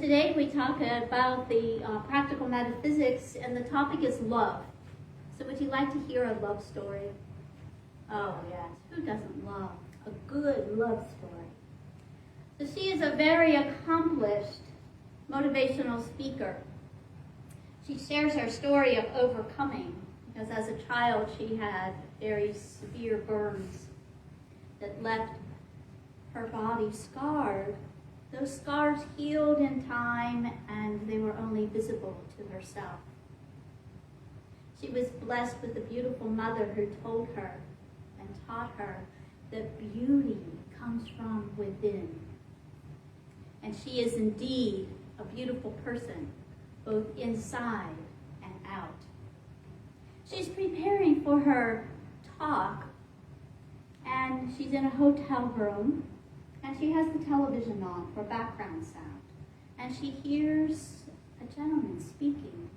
Today we talk about the practical metaphysics, and the topic is love. So would you like to hear a love story? Oh yes, who doesn't love a good love story? So she is a very accomplished motivational speaker. She shares her story of overcoming, because as a child she had very severe burns that left her body scarred. Those scars healed in time, and they were only visible to herself. She was blessed with a beautiful mother who told her and taught her that beauty comes from within. And she is indeed a beautiful person, both inside and out. She's preparing for her talk, and she's in a hotel room. And she has the television on for background sound. And she hears a gentleman speaking.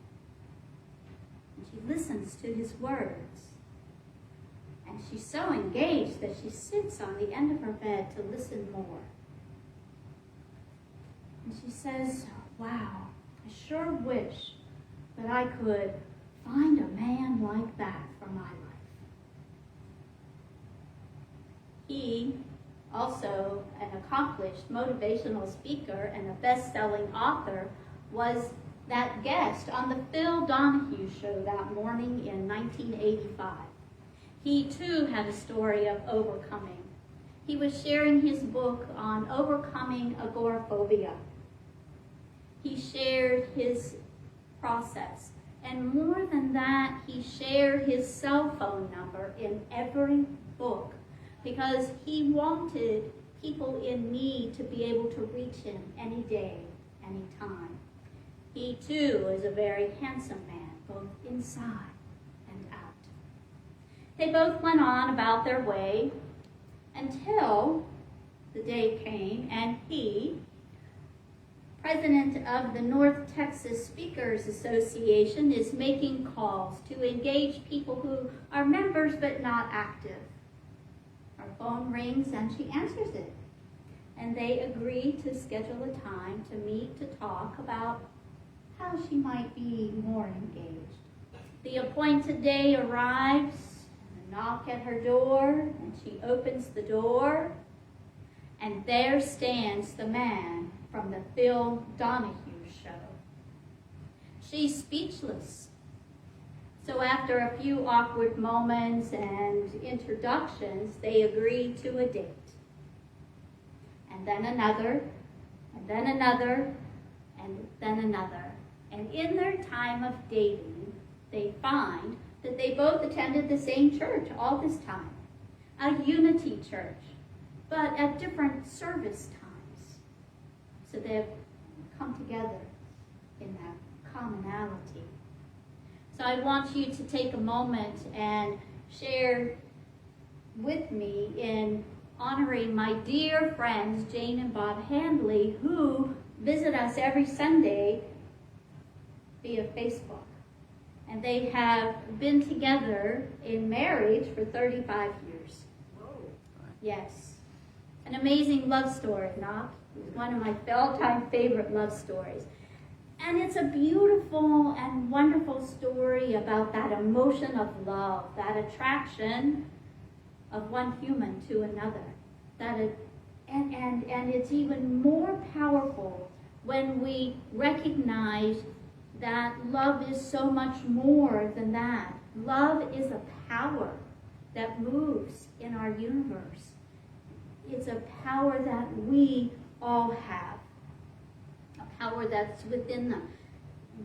And she listens to his words. And she's so engaged that she sits on the end of her bed to listen more. And she says, wow, I sure wish that I could find a man like that for my life. He, also an accomplished motivational speaker and a best-selling author, was that guest on the Phil Donahue show that morning in 1985. He too had a story of overcoming. He was sharing his book on overcoming agoraphobia. He shared his process, and more than that, he shared his cell phone number in every book, because he wanted people in need to be able to reach him any day, any time. He too is a very handsome man, both inside and out. They both went on about their way until the day came and he, president of the North Texas Speakers Association, is making calls to engage people who are members but not active. Her phone rings and she answers it. And they agree to schedule a time to meet to talk about how she might be more engaged. The appointed day arrives, and a knock at her door, and she opens the door, and there stands the man from the Phil Donahue show. She's speechless. So after a few awkward moments and introductions, they agree to a date. And then another, and then another, and then another. And in their time of dating, they find that they both attended the same church all this time, a unity church, but at different service times. So they've come together in that commonality. So I want you to take a moment and share with me in honoring my dear friends Jane and Bob Handley, who visit us every Sunday via Facebook. And they have been together in marriage for 35 years. Whoa. Yes. An amazing love story, not? It's one of my all-time favorite love stories. And it's a beautiful and wonderful story about that emotion of love, that attraction of one human to another. And it's even more powerful when we recognize that love is so much more than that. Love is a power that moves in our universe. It's a power that we all have, a power that's within them.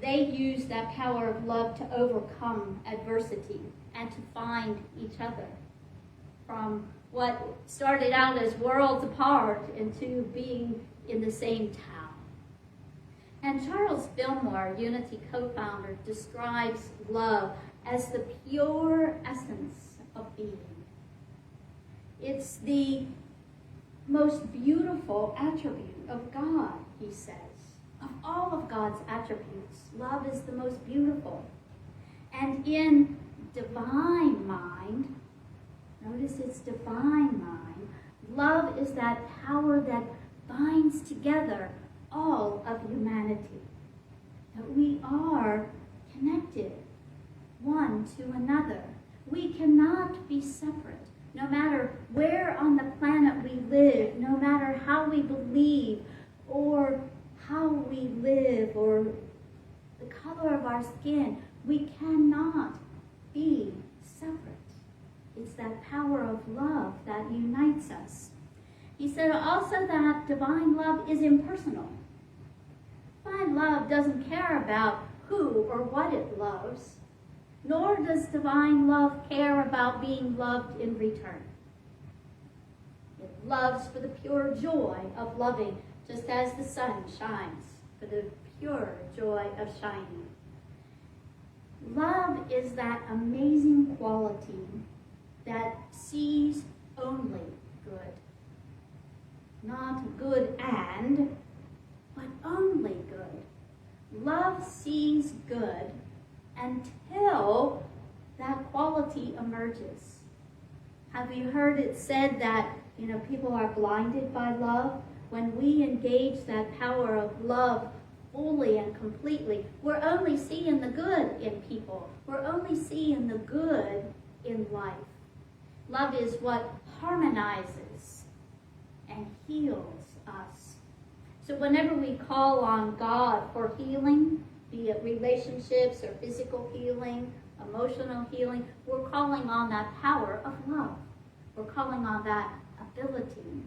They use that power of love to overcome adversity and to find each other. From what started out as worlds apart into being in the same town. And Charles Fillmore, Unity co-founder, describes love as the pure essence of being. It's the most beautiful attribute of God, he says. Of all of God's attributes, love is the most beautiful. And in divine mind, notice it's divine mind, love is that power that binds together all of humanity. That we are connected one to another. We cannot be separate. No matter where on the planet we live, no matter how we believe, or how we live, or the color of our skin, we cannot be separate. It's that power of love that unites us. He said also that divine love is impersonal. Divine love doesn't care about who or what it loves, nor does divine love care about being loved in return. It loves for the pure joy of loving, just as the sun shines for the pure joy of shining. Love is that amazing quality that sees only good. Not good and, but only good. Love sees good until that quality emerges. Have you heard it said that, people are blinded by love? When we engage that power of love fully and completely, we're only seeing the good in people. We're only seeing the good in life. Love is what harmonizes and heals us. So whenever we call on God for healing, be it relationships or physical healing, emotional healing, we're calling on that power of love. We're calling on that ability.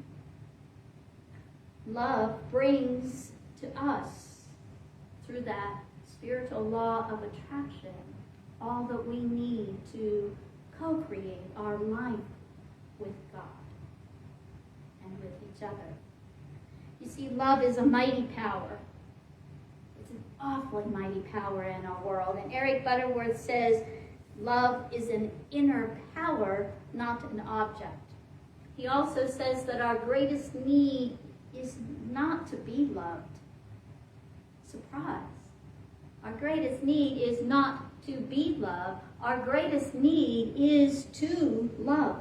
Love brings to us, through that spiritual law of attraction, all that we need to co-create our life with God and with each other. You see, love is a mighty power. It's an awfully mighty power in our world. And Eric Butterworth says, love is an inner power, not an object. He also says that our greatest need is not to be loved. Surprise. Our greatest need is not to be loved. Our greatest need is to love,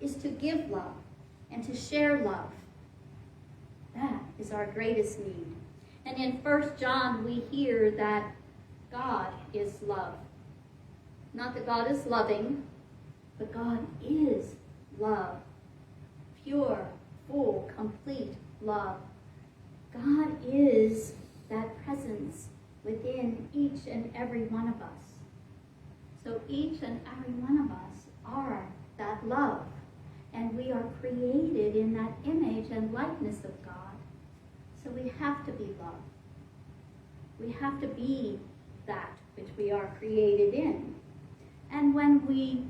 is to give love and to share love. That is our greatest need. And in 1 John, we hear that God is love. Not that God is loving, but God is love. Pure, full, complete love. God is that presence within each and every one of us. So each and every one of us are that love. And we are created in that image and likeness of God. So we have to be loved. We have to be that which we are created in. And when we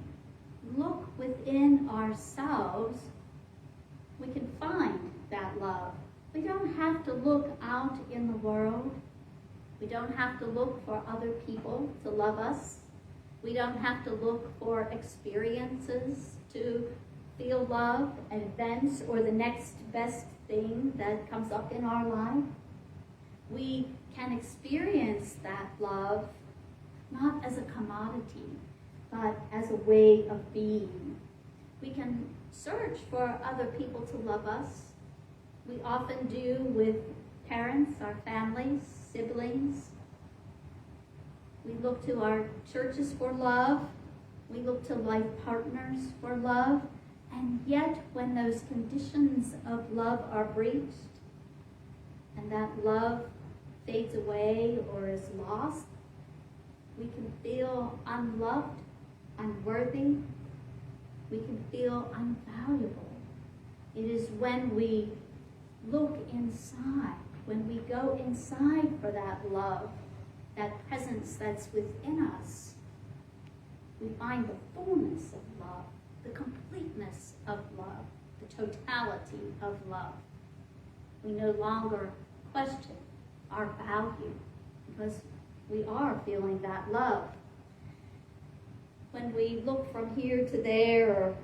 look within ourselves, we can find that love. We don't have to look out in the world. We don't have to look for other people to love us. We don't have to look for experiences to feel love, events, or the next best thing that comes up in our life. We can experience that love not as a commodity, but as a way of being. We can search for other people to love us. We often do with parents, our families, siblings. We look to our churches for love. We look to life partners for love. And yet, when those conditions of love are breached, and that love fades away or is lost, we can feel unloved, unworthy. We can feel unvaluable. It is when we look inside, when we go inside for that love, that presence that's within us, we find the fullness of love, the completeness of love, the totality of love. We no longer question our value, because we are feeling that love. When we look from here to there or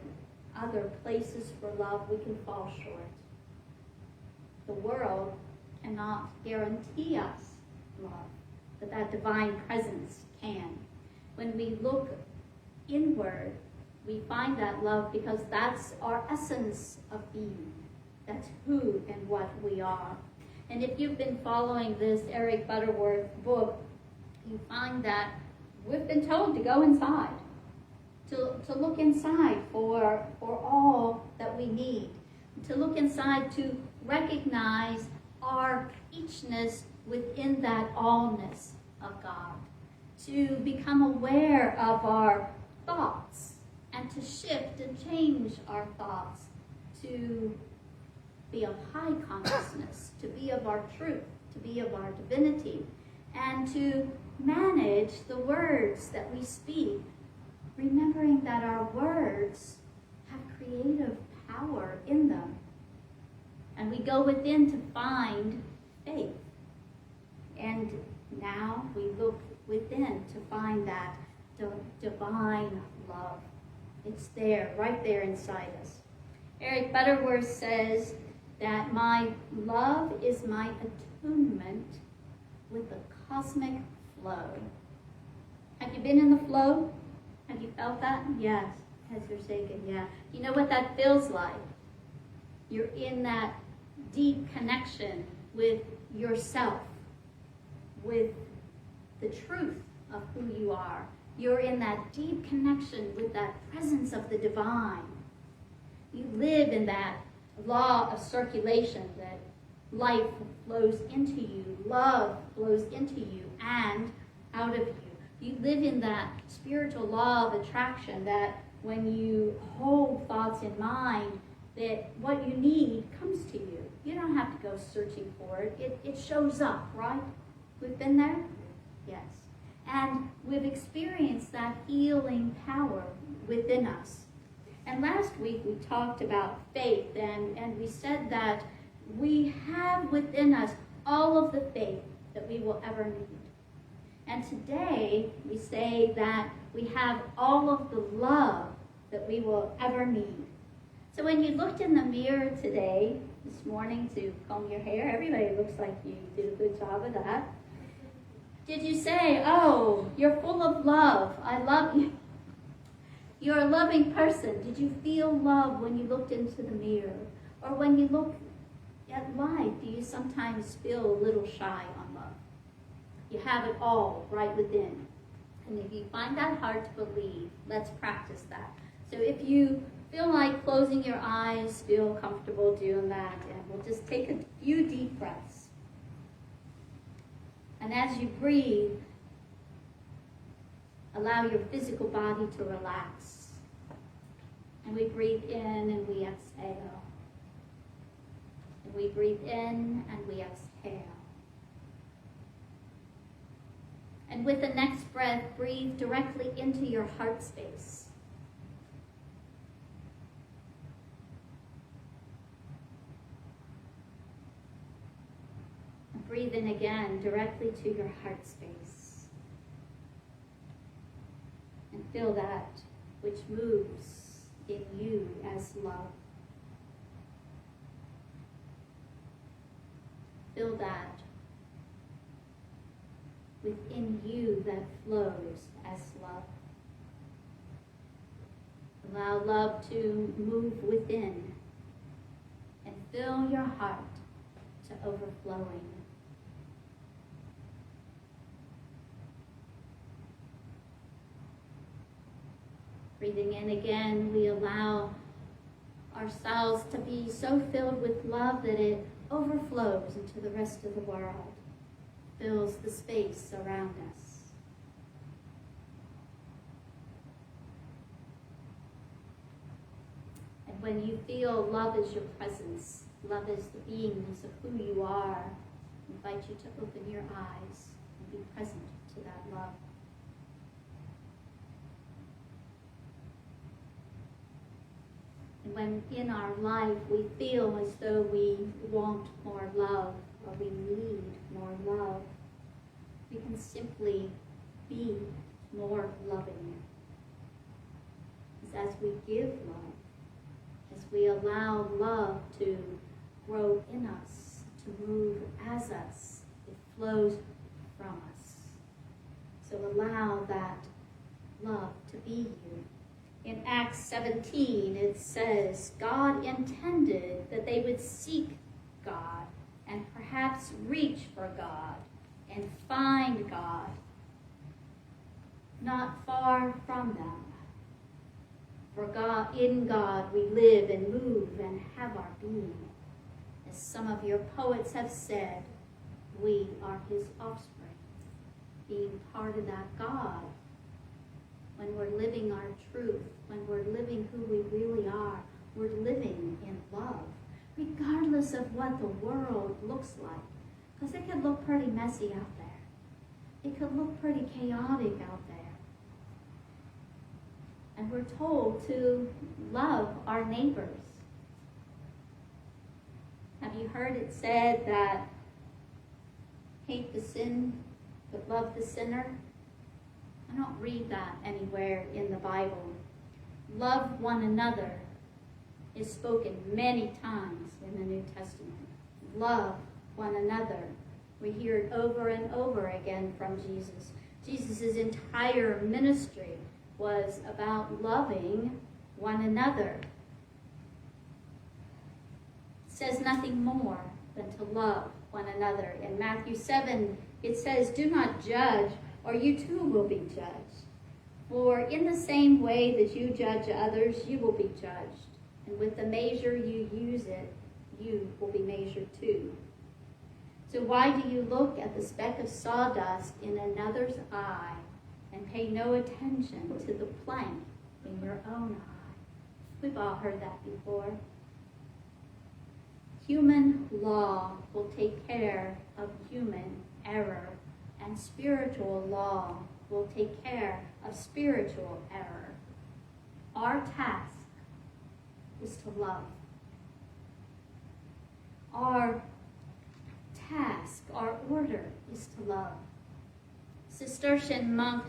other places for love, we can fall short. The world cannot guarantee us love, but that divine presence can. When we look inward, we find that love because that's our essence of being. That's who and what we are. And if you've been following this Eric Butterworth book, you find that we've been told to go inside, to look inside for all that we need, to look inside to recognize our eachness within that allness of God, to become aware of our thoughts and to shift and change our thoughts to be of high consciousness, to be of our truth, to be of our divinity, and to manage the words that we speak, remembering that our words have creative power in them. And we go within to find faith. And now we look within to find that divine love. It's there, right there inside us. Eric Butterworth says that my love is my attunement with the cosmic flow. Have you been in the flow? Have you felt that? Yes. Heads are shaking, yeah. You know what that feels like? You're in that deep connection with yourself, with the truth of who you are. You're in that deep connection with that presence of the divine. You live in that law of circulation, that life flows into you, love flows into you and out of you. You live in that spiritual law of attraction, that when you hold thoughts in mind, that what you need comes to you. You don't have to go searching for it. It shows up, right? We've been there? Yes. And we've experienced that healing power within us. And last week we talked about faith, and we said that we have within us all of the faith that we will ever need. And today we say that we have all of the love that we will ever need. So when you looked in the mirror today, this morning, to comb your hair, everybody looks like you did a good job of that. Did you say, oh, you're full of love, I love you? You're a loving person. Did you feel love when you looked into the mirror? Or when you look at life, do you sometimes feel a little shy on love? You have it all right within. And if you find that hard to believe, let's practice that. So if you feel like closing your eyes, feel comfortable doing that, and we'll just take a few deep breaths. And as you breathe, allow your physical body to relax. And we breathe in and we exhale. And we breathe in and we exhale. And with the next breath, breathe directly into your heart space. And breathe in again directly to your heart space. And feel that which moves in you as love. Feel that within you that flows as love. Allow love to move within and fill your heart to overflowing. Breathing in again, we allow ourselves to be so filled with love that it overflows into the rest of the world, fills the space around us. And when you feel love is your presence, love is the beingness of who you are, I invite you to open your eyes and be present to that love. And when in our life we feel as though we want more love or we need more love. We can simply be more loving. As we give love, as we allow love to grow in us, to move as us, it flows from us. So allow that love to be you. In Acts 17, it says, God intended that they would seek God and perhaps reach for God and find God not far from them. For God, in God we live and move and have our being. As some of your poets have said, we are his offspring, being part of that God. When we're living our truth, when we're living who we really are, we're living in love, regardless of what the world looks like. Because it could look pretty messy out there. It could look pretty chaotic out there. And we're told to love our neighbors. Have you heard it said that hate the sin, but love the sinner? I don't read that anywhere in the Bible. Love one another is spoken many times in the New Testament. Love one another. We hear it over and over again from Jesus. Jesus' entire ministry was about loving one another. It says nothing more than to love one another. In Matthew 7, it says, do not judge, or you too will be judged. For in the same way that you judge others, you will be judged. And with the measure you use it, you will be measured too. So why do you look at the speck of sawdust in another's eye and pay no attention to the plank in your own eye? We've all heard that before. Human law will take care of human error, and spiritual law will take care of spiritual error. Our task is to love. Our task, our order is to love. Cistercian monk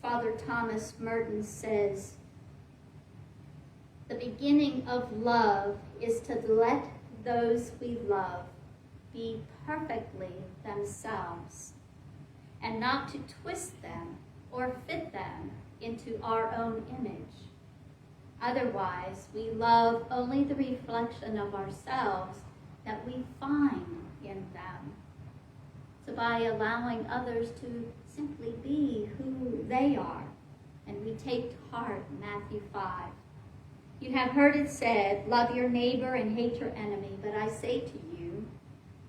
Father Thomas Merton says, the beginning of love is to let those we love be perfectly themselves, and not to twist them or fit them into our own image. Otherwise, we love only the reflection of ourselves that we find in them. So by allowing others to simply be who they are, and we take to heart Matthew 5. You have heard it said, love your neighbor and hate your enemy, but I say to you,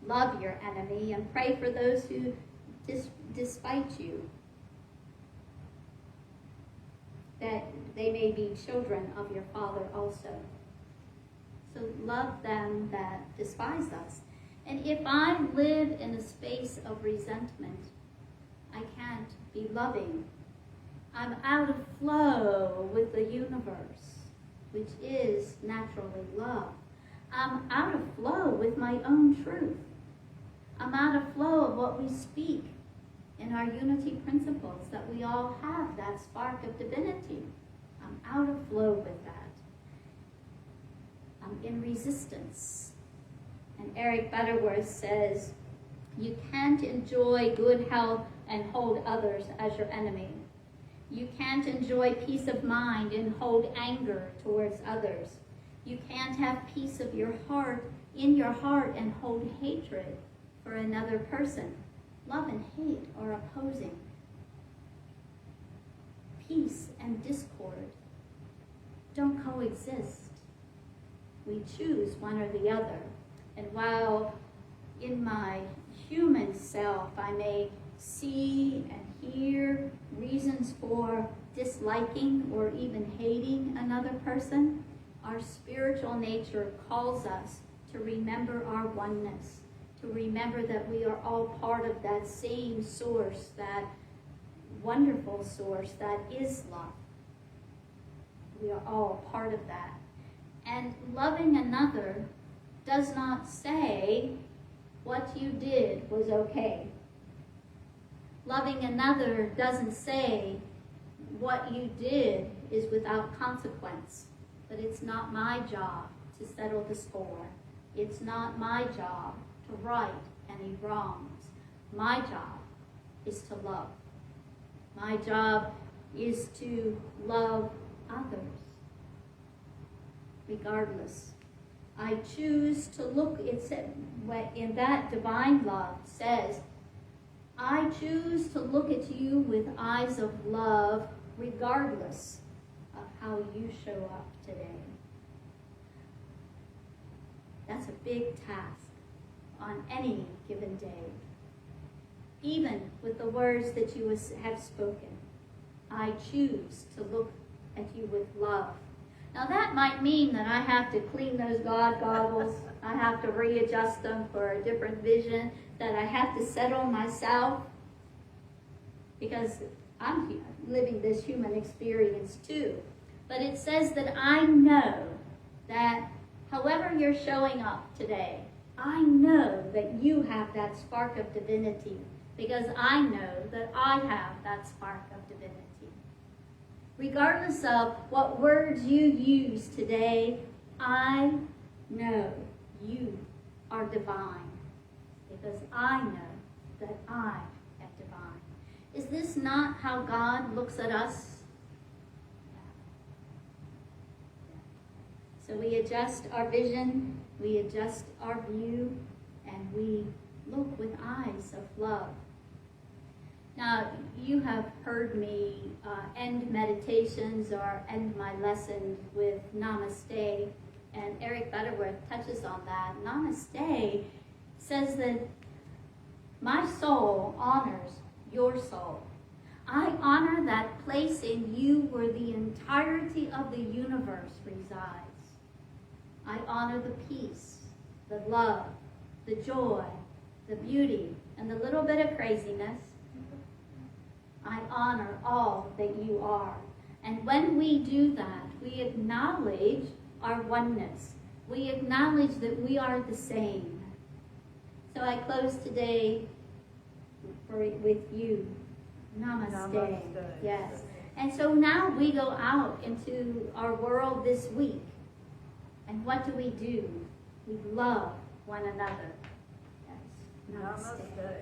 love your enemy and pray for those who despite you, that they may be children of your Father also. So love them that despise us. And if I live in a space of resentment, I can't be loving. I'm out of flow with the universe, which is naturally love. I'm out of flow with my own truth. I'm out of flow of what we speak in our unity principles, that we all have that spark of divinity. I'm out of flow with that. I'm in resistance. And Eric Butterworth says, you can't enjoy good health and hold others as your enemy. You can't enjoy peace of mind and hold anger towards others. You can't have peace of your heart in your heart and hold hatred for another person. Love and hate are opposing. Peace and discord don't coexist. We choose one or the other. And while in my human self I may see and hear reasons for disliking or even hating another person, our spiritual nature calls us to remember our oneness, to remember that we are all part of that same source, that wonderful source that is love. We are all part of that. And loving another does not say what you did was okay. Loving another doesn't say what you did is without consequence, but it's not my job to settle the score. It's not my job to right any wrongs. My job is to love. My job is to love others, regardless. I choose to look, it said, in that divine love says, I choose to look at you with eyes of love, regardless of how you show up today. That's a big task on any given day. Even with the words that you have spoken, I choose to look at you with love. Now that might mean that I have to clean those God goggles, I have to readjust them for a different vision, that I have to settle myself, because I'm living this human experience too. But it says that I know that however you're showing up today, I know that you have that spark of divinity, because I know that I have that spark of divinity. Regardless of what words you use today, I know you are divine, because I know that I am divine. Is this not how God looks at us? So we adjust our vision, we adjust our view, and we look with eyes of love. Now, you have heard me end meditations or end my lessons with Namaste, and Eric Butterworth touches on that. Namaste says that my soul honors your soul. I honor that place in you where the entirety of the universe resides. I honor the peace, the love, the joy, the beauty, and the little bit of craziness. I honor all that you are. And when we do that, we acknowledge our oneness. We acknowledge that we are the same. So I close today with you. Namaste. Namaste. Yes. And so now we go out into our world this week. And what do? We love one another. Yes. Namaste. Namaste.